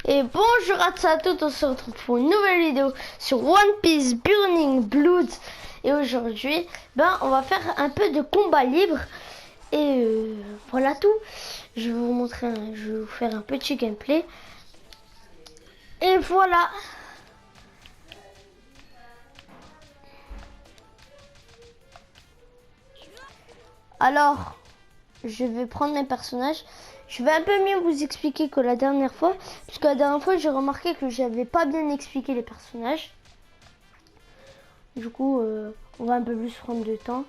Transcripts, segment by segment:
Et bonjour à tous, on se retrouve pour une nouvelle vidéo sur One Piece Burning Blood. Et aujourd'hui, on va faire un peu de combat libre. Et voilà tout. Je vais vous montrer, je vais vous faire un petit gameplay. Et voilà. Alors, je vais prendre mes personnages. Je vais un peu mieux vous expliquer que la dernière fois. Puisque la dernière fois, j'ai remarqué que j'avais pas bien expliqué les personnages. Du coup, on va un peu plus prendre de temps.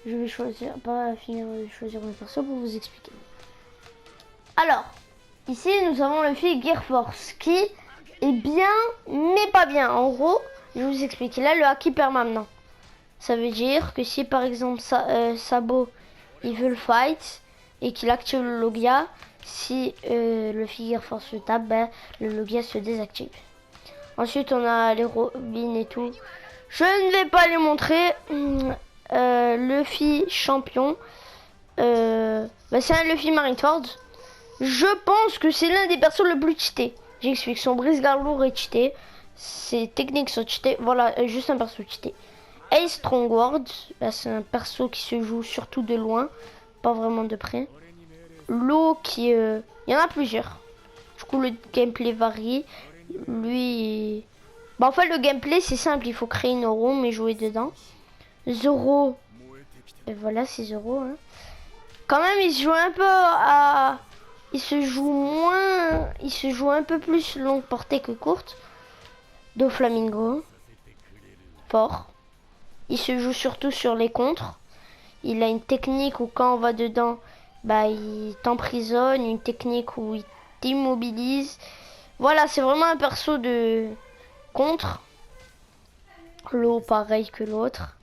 Je vais choisir, pas finir de choisir mes perso pour vous expliquer. Alors, ici, nous avons le fil Gear Force qui est bien, mais pas bien. En gros, je vais vous expliquer. Là, le haki permanent. Ça veut dire que si, par exemple, Sabo, il veut le fight et qu'il active le Logia, si le fil Gear Force le tape, le Logia se désactive. Ensuite, on a les Robin et tout. Je ne vais pas les montrer. Luffy champion. C'est un Luffy Marineford. Je pense que c'est l'un des persos le plus cheaté. J'explique. Son brise-garde lourd est cheaté. Ses techniques sont cheatées. Voilà, juste un perso cheaté. Ace Strongward. C'est un perso qui se joue surtout de loin. Pas vraiment de près. L'eau qui... il y en a plusieurs. Du coup, le gameplay varie. Lui... en fait, le gameplay, c'est simple. Il faut créer une room et jouer dedans. Zoro. Et voilà, c'est Zoro. Hein. Quand même, il se joue un peu à... Il se joue moins... Il se joue un peu plus longue portée que courte. Doflamingo. Fort. Il se joue surtout sur les contres. Il a une technique où quand on va dedans, il t'emprisonne. Une technique où il t'immobilise. Voilà, c'est vraiment un perso de contre. L'eau, pareil que l'autre.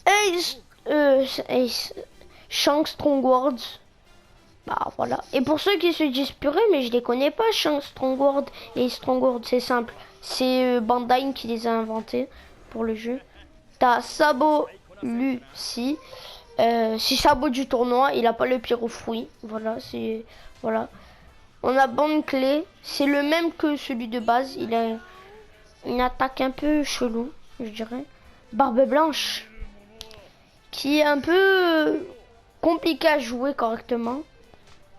Ace, Shanks Strongward. Voilà. Et pour ceux qui se disent purée, mais je les connais pas, Shanks Strongward et Strongward, c'est simple. C'est Bandai qui les a inventés pour le jeu. T'as Sabo Lucy. C'est Sabo du tournoi, il a pas le pire aux fruits. Voilà, c'est. Voilà. On a Bande Clé, c'est le même que celui de base. Il a une attaque un peu chelou, je dirais. Barbe Blanche. Qui est un peu compliqué à jouer correctement.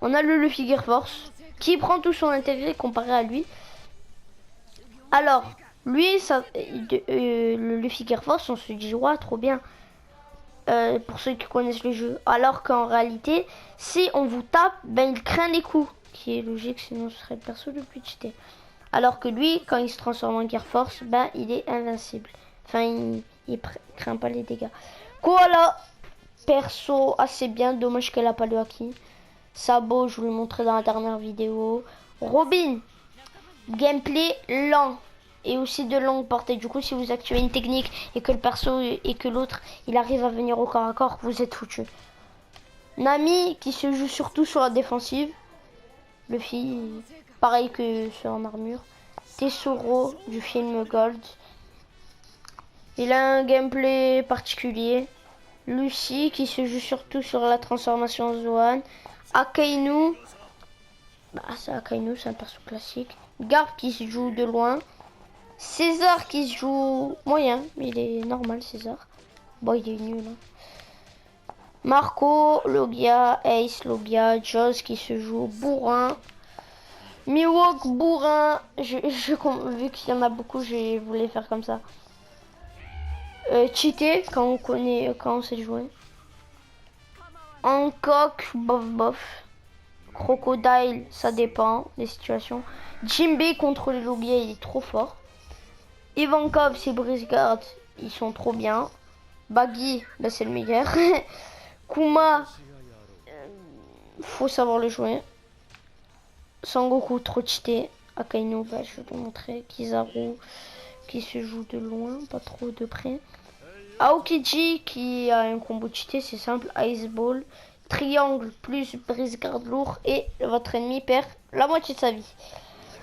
On a le Luffy Gear Force qui prend tout son intérêt comparé à lui. Alors, lui, le Luffy Gear Force, on se dit, ouais, trop bien. Pour ceux qui connaissent le jeu. Alors qu'en réalité, si on vous tape, il craint les coups. Qui est logique, sinon ce serait le perso le plus cheaté. Alors que lui, quand il se transforme en Gear Force, il est invincible. Enfin, il craint pas les dégâts. Koala, perso assez bien, dommage qu'elle a pas le haki. Sabo, je vous l'ai montré dans la dernière vidéo. Robin, gameplay lent et aussi de longue portée. Du coup, si vous activez une technique et que le perso et que l'autre, il arrive à venir au corps à corps, vous êtes foutu. Nami, qui se joue surtout sur la défensive. Luffy, pareil que sur en armure. Tesoro, du film Gold. Il a un gameplay particulier. Lucy, qui se joue surtout sur la transformation Zoan. Akainu, Akainu, c'est un perso classique. Garp qui se joue de loin. César qui se joue moyen, mais il est normal César. Bon, il est nul. Hein. Marco, Logia, Ace, Logia, Joss qui se joue bourrin. Miwok, bourrin. Vu qu'il y en a beaucoup, je voulais faire comme ça. Cheater quand on sait jouer. Hancock, bof bof. Crocodile, ça dépend des situations. Jinbei contre les Logia, il est trop fort. Ivankov, c'est Brisgard, ils sont trop bien. Baggy, c'est le meilleur. Kuma, faut savoir le jouer. Sangoku, trop cheaté. Akainu, je vais vous montrer. Kizaru, qui se joue de loin, pas trop de près. Aokiji, qui a un combo cheaté, c'est simple. Ice Ball. Triangle plus brise-garde lourd et votre ennemi perd la moitié de sa vie.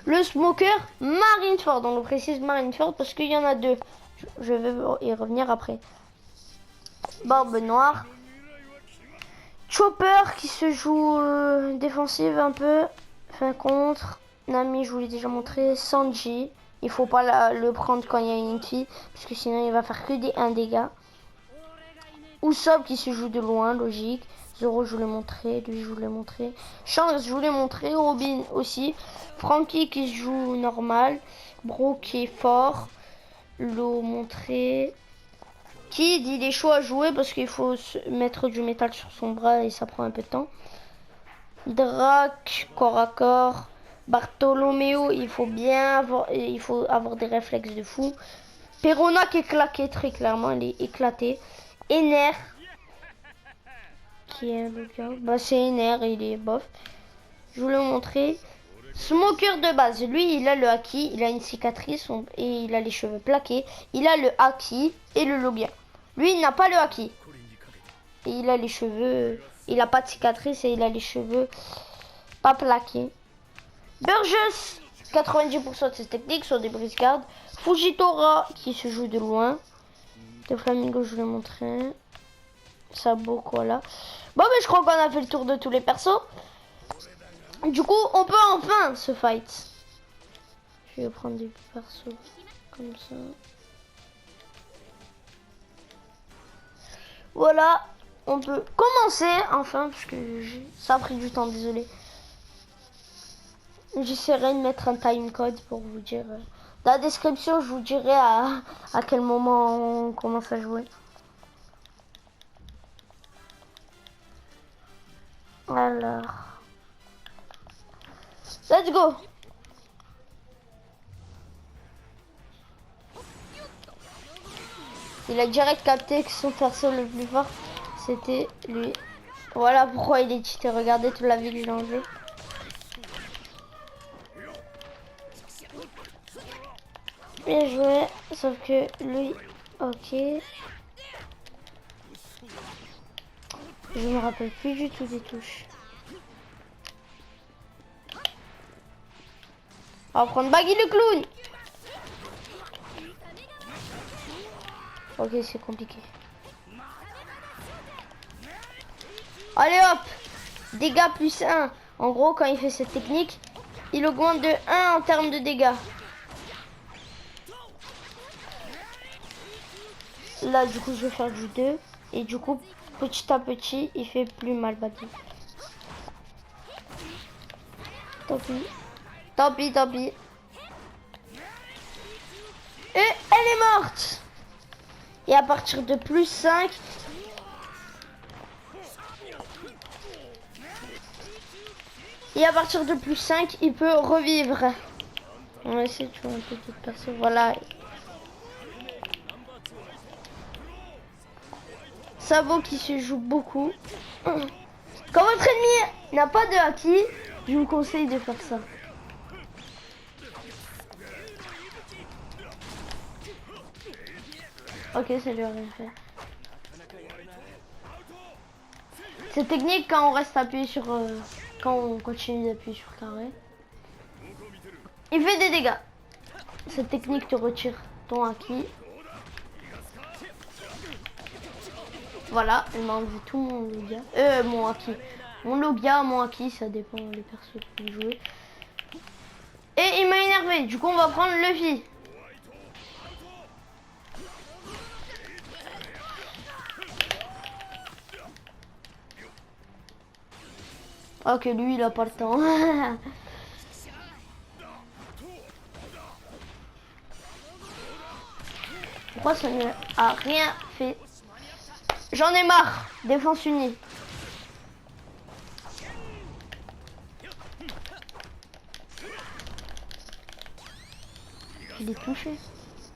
Le Smoker Marineford, on le précise Marineford parce qu'il y en a deux. Je vais y revenir après. Barbe Noire. Chopper qui se joue défensive un peu. Fin contre. Nami, je vous l'ai déjà montré. Sanji, il faut pas le prendre quand il y a une fille, parce que sinon il va faire que un dégât. Usopp qui se joue de loin, logique. Zoro, je vous l'ai montré. Lui, je vous l'ai montré. Shanks, je vous l'ai montré. Robin aussi. Frankie qui se joue normal. Brook qui est fort. L'eau montré. Kid, il est chaud à jouer parce qu'il faut mettre du métal sur son bras et ça prend un peu de temps. Drac, corps à corps. Bartholoméo, il faut avoir des réflexes de fou. Perona qui est claqué très clairement, il est éclaté. Ener, qui est le gars, bah c'est Ener, il est bof. Je vous l'ai montré. Smoker de base, lui il a le haki, il a une cicatrice et il a les cheveux plaqués. Il a le haki et le logia. Lui il n'a pas le haki. Et il a les cheveux, il a pas de cicatrice et il a les cheveux pas plaqués. Burgess, 90% de ses techniques sont des brise-gardes. Fujitora qui se joue de loin. De Flamingo, je vous l'ai montré. Sabo, voilà. Bon, mais je crois qu'on a fait le tour de tous les persos. Du coup, on peut enfin se fight. Je vais prendre des persos comme ça. Voilà, on peut commencer enfin, parce que ça a pris du temps, désolé. J'essaierai de mettre un timecode pour vous dire. Dans la description, je vous dirai à quel moment on commence à jouer. Alors, let's go. Il a direct capté que son perso le plus fort, c'était lui. Voilà pourquoi il est cheaté. Regardez toute la vie que j'ai enlevé. Bien joué, sauf que lui, ok. Je me rappelle plus du tout des touches. On va prendre Baggy le clown. Ok, c'est compliqué. Allez hop, dégâts plus 1. En gros, quand il fait cette technique, il augmente de 1 en termes de dégâts. Là, du coup, je vais faire du 2. Et du coup, petit à petit, il fait plus mal, Baggy. Tant pis. Tant pis, tant pis. Et elle est morte. Et à partir de plus 5... Et à partir de plus 5, il peut revivre. On va essayer de jouer un peu de perso. Voilà. Sabo qui se joue beaucoup. Quand votre ennemi n'a pas de haki, je vous conseille de faire ça. Ok, ça lui a rien fait. Cette technique, quand on reste appuyé sur... quand on continue d'appuyer sur carré, il fait des dégâts. Cette technique te retire ton haki. Voilà, elle m'a enlevé tout mon logia. Mon haki. Mon logia, mon haki, ça dépend des persos que vous jouez. Et il m'a énervé. Du coup, on va prendre Luffy. Ok, lui, il a pas le temps. Pourquoi ça ne a rien fait? J'en ai marre. Défense unie. Je l'ai touché.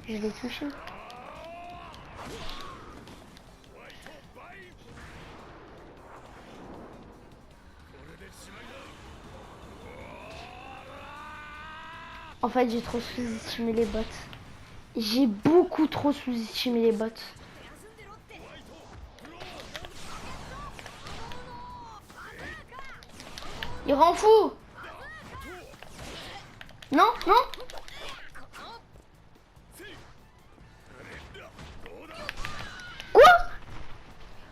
Je l'ai touché. En fait, j'ai trop sous-estimé les bots. J'ai beaucoup trop sous-estimé les bots. Il rend fou. Non, non. Quoi?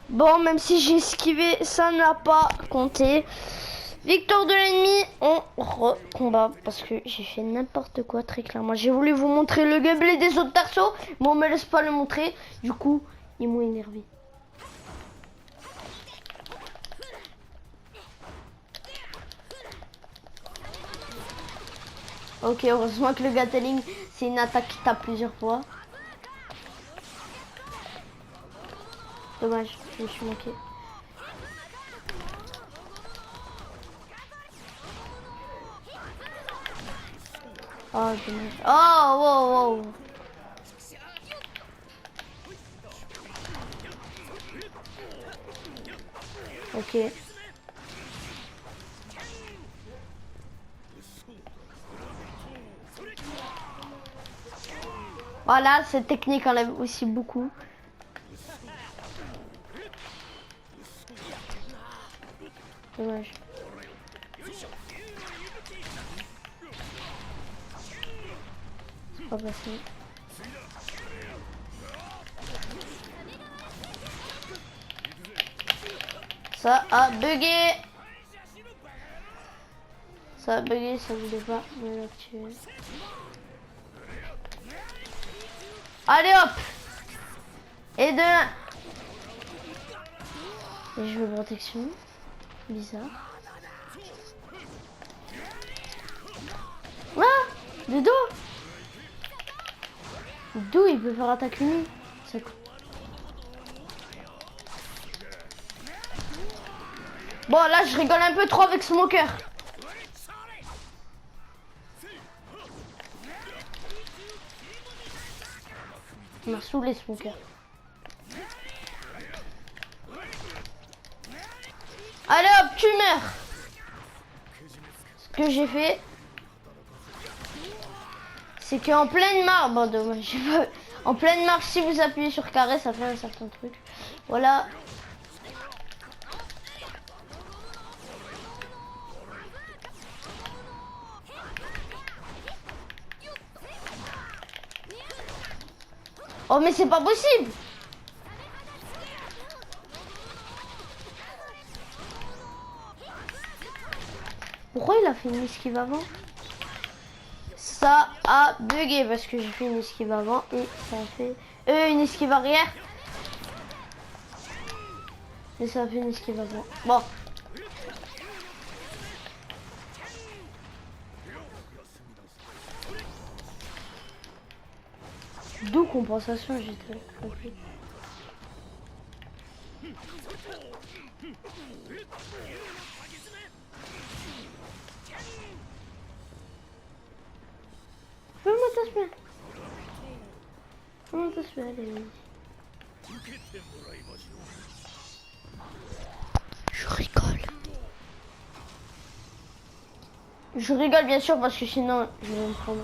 Bon, même si j'ai esquivé, ça n'a pas compté. Victoire de l'ennemi, on recombat. Parce que j'ai fait n'importe quoi, très clairement. J'ai voulu vous montrer le gameplay des autres persos, mais on me laisse pas le montrer. Du coup, ils m'ont énervé. Ok, heureusement que le Gatling, c'est une attaque qui tape plusieurs fois. Dommage, je me suis manqué. Oh, dommage. Oh, wow, wow. Ok. Voilà, cette technique enlève aussi beaucoup. Dommage. C'est pas passé. Ça a bugué. Ça a bugué, ça voulait pas me l'activer. Allez hop. Et de... Et je veux protection. Bizarre. Ah, de dos. D'où il peut faire attaque unie. Bon là je rigole un peu trop avec Smoker. Il m'a saoulé Smoker. Allez hop, tu meurs. Ce que j'ai fait, c'est qu'en pleine marche, bon dommage, en pleine marche, si vous appuyez sur carré, ça fait un certain truc. Voilà. Oh mais c'est pas possible. Pourquoi il a fait une esquive avant? Ça a bugué parce que j'ai fait une esquive avant et ça a fait une esquive arrière. Et ça a fait une esquive avant. Bon. D'où compensation, j'étais compris. Comment ça se fait? Comment ça se fait? Allez. Je rigole. Je rigole bien sûr parce que sinon je vais me prendre.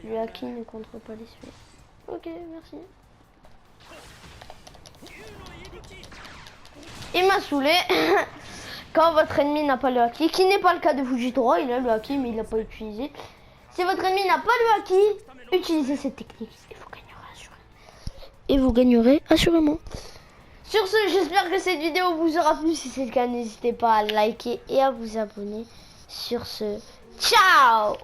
Le haki ne contre pas les suites. Ok, merci. Il m'a saoulé. Quand votre ennemi n'a pas le haki, qui n'est pas le cas de Fujitora, il a le haki mais il l'a pas utilisé. Si votre ennemi n'a pas le haki, utilisez cette technique et vous gagnerez assurément. Sur ce, j'espère que cette vidéo vous aura plu. Si c'est le cas, n'hésitez pas à liker et à vous abonner. Sur ce, ciao!